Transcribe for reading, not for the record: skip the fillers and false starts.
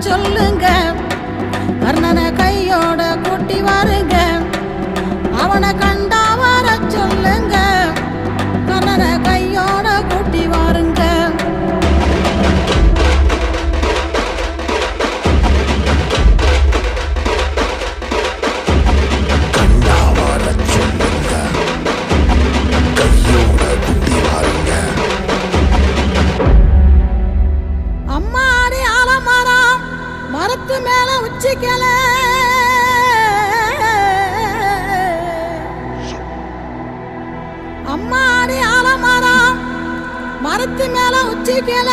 சொல்லுங்க, கர்ணனை கையோட கூட்டி வாருங்க, அவனை கண்டா வர சொல்லுங்க, கர்ணனை கையோட கூட்டி வாருங்க. அம்மாடி ஆலமரம் மரத்து மேல உச்சிக்கல, அம்மாடி ஆலமரம் மரத்து மேல உச்சிக்கல.